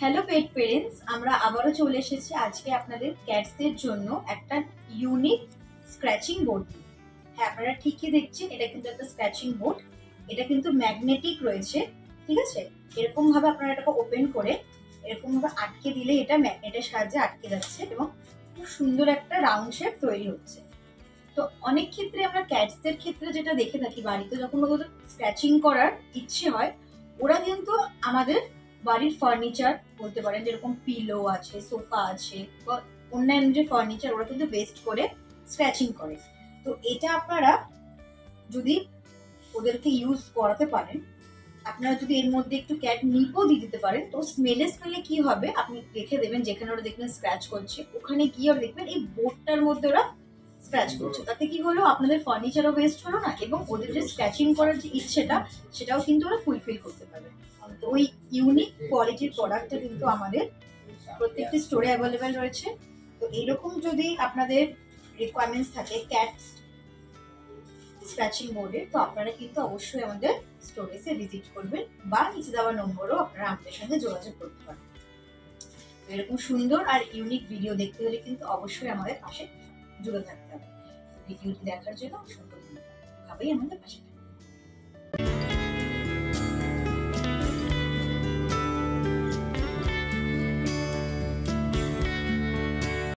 Hello পেট parents, আমরা আবারও চলে এসেছি আজকে আপনাদের ক্যাটসদের জন্য একটা ইউনিক স্ক্র্যাচিং বোর্ড। হ্যাঁ, আপনারা ঠিকই দেখছেন, এটা কিন্তু একটা স্ক্র্যাচিং বোর্ড। এটা কিন্তু ম্যাগনেটিক রয়েছে, ঠিক আছে। এরকম ভাবে আপনারা এটাকে ওপেন করে এরকম ভাবে আটকে দিলে এটা ম্যাগনেটের সাহায্যে আটকে যাচ্ছে এবং খুব সুন্দর একটা রাউন্ড শেপ তৈরি হচ্ছে। তো অনেক ক্ষেত্রে আমরা ক্যাটসদের ক্ষেত্রে যেটা দেখে থাকি, বাড়িতে যখন ওদের স্ক্র্যাচিং করার ইচ্ছে হয়, ওরা কিন্তু আমাদের বাড়ির ফার্নিচার বলতে পারেন, যেরকম পিলো আছে, সোফা আছে বা অন্যান্য যে ফার্নিচার, ওরা কিন্তু বেস্ট করে স্ক্র্যাচিং করে। তো এটা আপনারা যদি ওদেরকে ইউজ করাতে পারেন, আপনারা যদি এর মধ্যে একটু ক্যাট নিপও দিয়ে দিতে পারেন, তো স্মেলে কি হবে আপনি রেখে দেবেন, যেখানে ওরা দেখবেন স্ক্র্যাচ করছে ওখানে গিয়ে ওরা দেখবেন এই বোর্ডটার মধ্যে ওরা স্ক্র্যাচ করছে। তাতে কি হলো, আপনাদের ফার্নিচারও ওয়েস্ট হলো না এবং ওদের যে স্ক্র্যাচিং করার যে ইচ্ছেটা সেটাও কিন্তু ওরা ফুলফিল করতে পারবে। তো ওই ইউনিক কোয়ালিটির প্রোডাক্টটা কিন্তু আমাদের প্রত্যেকটি স্টোরে অ্যাভেলেবেল রয়েছে। তো এইরকম যদি আপনাদের রিকোয়ারমেন্টস থাকে ক্যাট স্ক্র্যাচিং বোর্ডে, তো আপনারা কিন্তু অবশ্যই আমাদের স্টোরে এসে ভিজিট করবেন বা নিচে দেওয়া নম্বরও আপনারা আমাদের সঙ্গে যোগাযোগ করতে পারেন। তো এরকম সুন্দর আর ইউনিক ভিডিও দেখতে হলে কিন্তু অবশ্যই আমাদের পাশে জুড়ে থাকতে হবে। ভিডিওটি দেখার জন্য অসংখ্য ধন্যবাদ। ভাবেই আমাদের পাশে